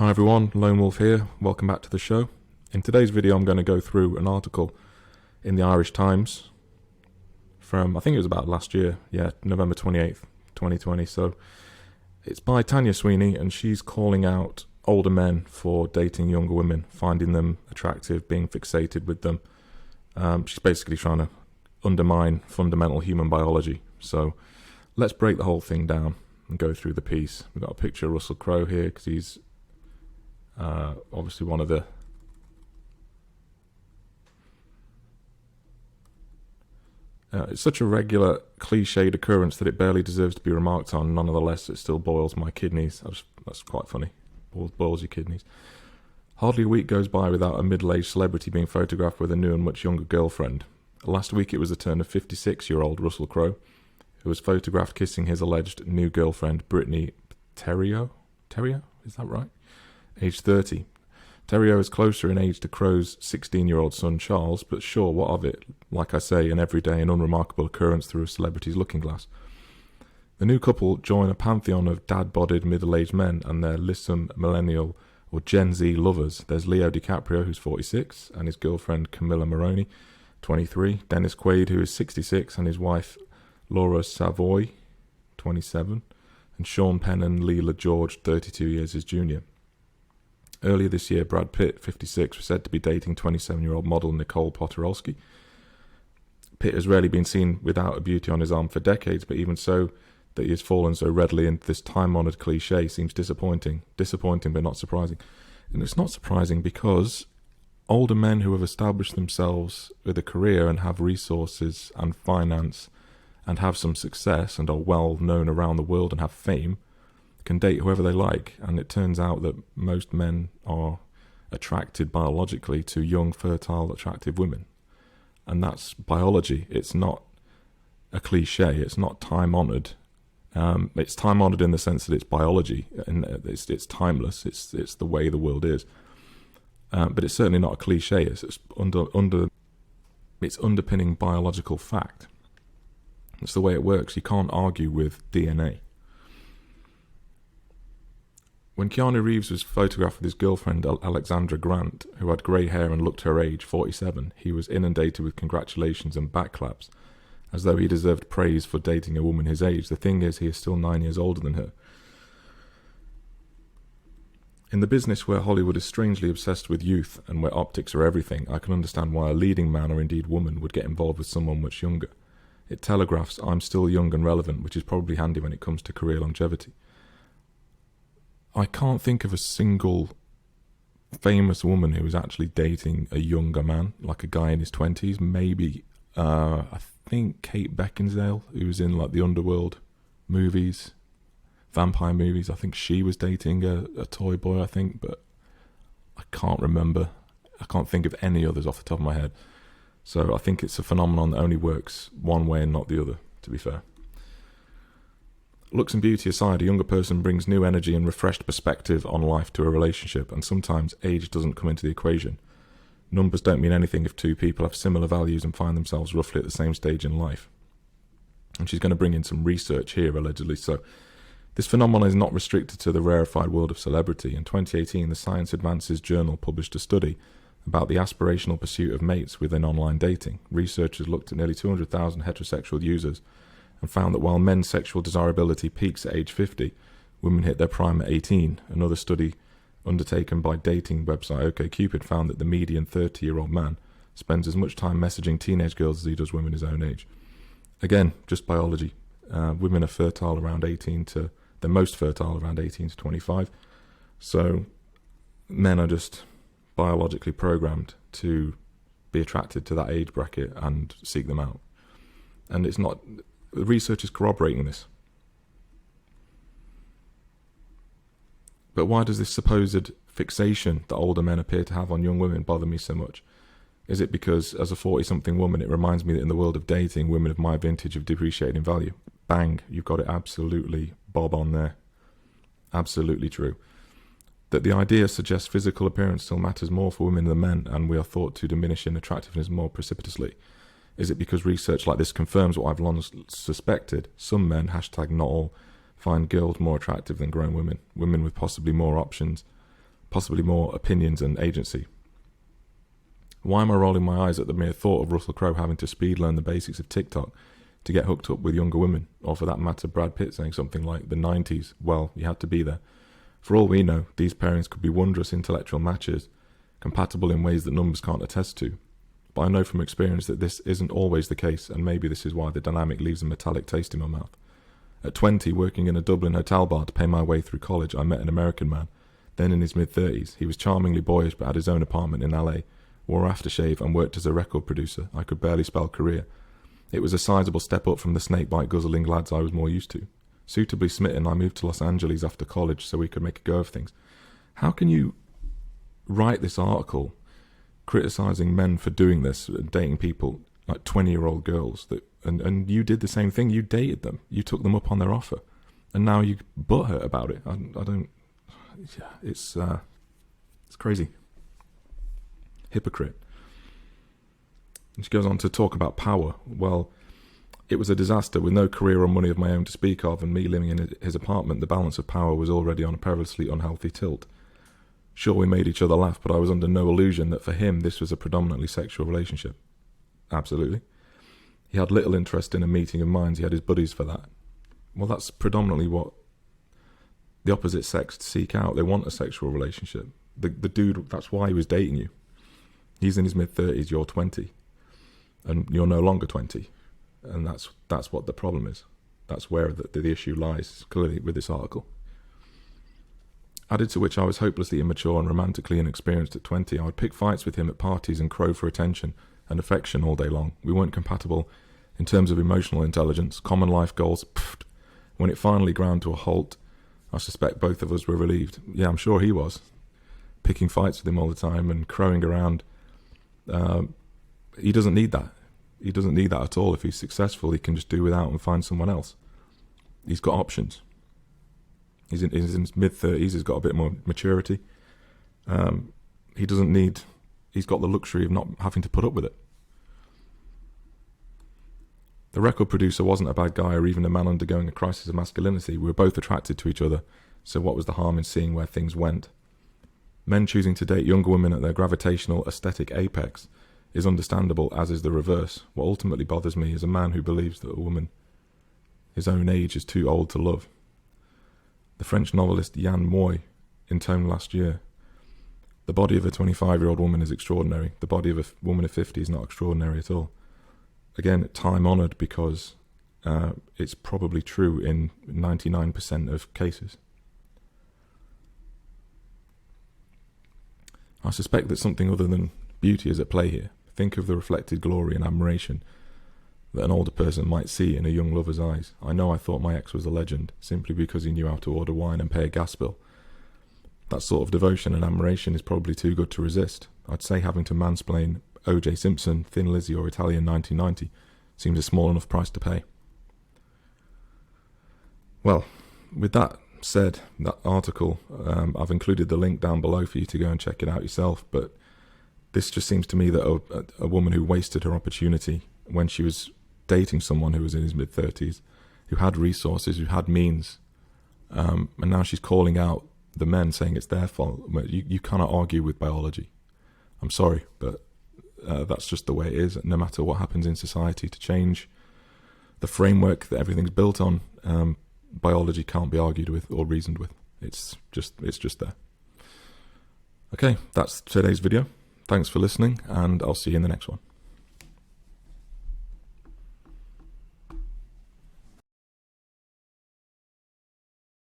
Hi everyone, Lone Wolf here, welcome back to the show. In today's video I'm going to go through an article in the Irish Times from, I think it was about last year, November 28th, 2020. So it's by Tanya Sweeney and she's calling out older men for dating younger women, finding them attractive, being fixated with them. She's basically trying to undermine fundamental human biology. So let's break the whole thing down and go through the piece. We've got a picture of Russell Crowe here because he's obviously one of the it's such a regular cliched occurrence that it barely deserves to be remarked on. Nonetheless, it still boils my kidneys. That's quite funny. Boils your kidneys. Hardly a week goes by without a middle-aged celebrity being photographed with a new and much younger girlfriend. Last week it was the turn of 56-year-old Russell Crowe, who was photographed kissing his alleged new girlfriend, Brittany Theriault? Is that right? Aged 30. Theriault is closer in age to Crowe's 16-year-old son Charles, but sure, what of it? Like I say, an everyday and unremarkable occurrence through a celebrity's looking glass. The new couple join a pantheon of dad-bodied middle-aged men and their lissom millennial or Gen Z lovers. There's Leo DiCaprio, who's 46, and his girlfriend Camilla Morrone, 23. Dennis Quaid, who is 66, and his wife Laura Savoy, 27. And Sean Penn and Leela George, 32 years his junior. Earlier this year, Brad Pitt, 56, was said to be dating 27-year-old model Nicole Poturalski. Pitt has rarely been seen without a beauty on his arm for decades, but even so, that he has fallen so readily into this time-honoured cliche seems disappointing. Disappointing, but not surprising. And it's not surprising because older men who have established themselves with a career and have resources and finance and have some success and are well known around the world and have fame can date whoever they like. And it turns out that most men are attracted biologically to young, fertile, attractive women. And that's biology. It's not a cliche. It's not time-honoured. It's time-honoured in the sense that it's biology and it's timeless. It's the way the world is. But it's certainly not a cliche. It's underpinning biological fact. It's the way it works. You can't argue with DNA. When Keanu Reeves was photographed with his girlfriend Alexandra Grant, who had grey hair and looked her age, 47, he was inundated with congratulations and backclaps, as though he deserved praise for dating a woman his age. The thing is, he is still 9 years older than her. In the business where Hollywood is strangely obsessed with youth and where optics are everything, I can understand why a leading man or indeed woman would get involved with someone much younger. It telegraphs, I'm still young and relevant, which is probably handy when it comes to career longevity. I can't think of a single famous woman who is actually dating a younger man, like a guy in his 20s. Maybe, I think Kate Beckinsale, who was in like the Underworld movies, vampire movies. I think she was dating a toy boy, I think, but I can't remember. I can't think of any others off the top of my head. So I think it's a phenomenon that only works one way and not the other, to be fair. Looks and beauty aside, a younger person brings new energy and refreshed perspective on life to a relationship, and sometimes age doesn't come into the equation. Numbers don't mean anything if two people have similar values and find themselves roughly at the same stage in life. And she's going to bring in some research here, allegedly. So this phenomenon is not restricted to the rarefied world of celebrity. In 2018, the Science Advances journal published a study about the aspirational pursuit of mates within online dating. Researchers looked at nearly 200,000 heterosexual users and found that while men's sexual desirability peaks at age 50, women hit their prime at 18. Another study undertaken by dating website OkCupid found that the median 30-year-old man spends as much time messaging teenage girls as he does women his own age. Again, just biology. Women are fertile around 18 to... They're most fertile around 18 to 25. So men are just biologically programmed to be attracted to that age bracket and seek them out. And it's not... The research is corroborating this. But why does this supposed fixation that older men appear to have on young women bother me so much? Is it because, as a 40-something woman, it reminds me that in the world of dating, women of my vintage have depreciated in value? Bang, you've got it absolutely bob on there. Absolutely true. That the idea suggests physical appearance still matters more for women than men, and we are thought to diminish in attractiveness more precipitously. Is it because research like this confirms what I've long suspected? Some men, hashtag not all, find girls more attractive than grown women, women with possibly more options, possibly more opinions and agency. Why am I rolling my eyes at the mere thought of Russell Crowe having to speed learn the basics of TikTok to get hooked up with younger women? Or for that matter, Brad Pitt saying something like, the 90s, well, you had to be there. For all we know, these pairings could be wondrous intellectual matches, compatible in ways that numbers can't attest to. But I know from experience that this isn't always the case, and maybe this is why the dynamic leaves a metallic taste in my mouth. At 20, working in a Dublin hotel bar to pay my way through college, I met an American man, then in his mid-30s. He was charmingly boyish but had his own apartment in LA, wore aftershave and worked as a record producer. I could barely spell career. It was a sizable step up from the snakebite guzzling lads I was more used to. Suitably smitten, I moved to Los Angeles after college so we could make a go of things. How can you write this article criticising men for doing this, dating people like 20-year-old girls, and you did the same thing? You dated them, you took them up on their offer, and now you butthurt about it. I don't. Yeah, it's crazy. Hypocrite. And she goes on to talk about power. Well, it was a disaster with no career or money of my own to speak of, and me living in his apartment. The balance of power was already on a perilously unhealthy tilt. Sure, we made each other laugh, but I was under no illusion that for him this was a predominantly sexual relationship. Absolutely. He had little interest in a meeting of minds. He had his buddies for that. Well, that's predominantly what the opposite sex seek out. They want a sexual relationship. The dude, that's why he was dating you. He's in his mid-30s, you're 20. And you're no longer 20. And that's what the problem is. That's where the issue lies, clearly, with this article. Added to which I was hopelessly immature and romantically inexperienced at 20. I would pick fights with him at parties and crow for attention and affection all day long. We weren't compatible in terms of emotional intelligence, common life goals. Pfft. When it finally ground to a halt, I suspect both of us were relieved. Yeah, I'm sure he was. Picking fights with him all the time and crowing around. He doesn't need that. He doesn't need that at all. If he's successful, he can just do without and find someone else. He's got options. He's in his mid-30s. He's got a bit more maturity. He doesn't need... He's got the luxury of not having to put up with it. The record producer wasn't a bad guy or even a man undergoing a crisis of masculinity. We were both attracted to each other, so what was the harm in seeing where things went? Men choosing to date younger women at their gravitational aesthetic apex is understandable, as is the reverse. What ultimately bothers me is a man who believes that a woman his own age is too old to love. The French novelist Jan Moy intoned last year, "The body of a 25-year-old woman is extraordinary. The body of a woman of 50 is not extraordinary at all." Again, time-honoured because it's probably true in 99% of cases. I suspect that something other than beauty is at play here. Think of the reflected glory and admiration that an older person might see in a young lover's eyes. I know I thought my ex was a legend, simply because he knew how to order wine and pay a gas bill. That sort of devotion and admiration is probably too good to resist. I'd say having to mansplain O.J. Simpson, Thin Lizzy or Italian 1990 seems a small enough price to pay. Well, with that said, that article, I've included the link down below for you to go and check it out yourself, but this just seems to me that a woman who wasted her opportunity when she was dating someone who was in his mid-30s, who had resources, who had means, and now she's calling out the men, saying it's their fault. You cannot argue with biology. I'm sorry, but that's just the way it is. No matter what happens in society to change the framework that everything's built on, biology can't be argued with or reasoned with. It's just there. Okay, that's today's video. Thanks for listening, and I'll see you in the next one.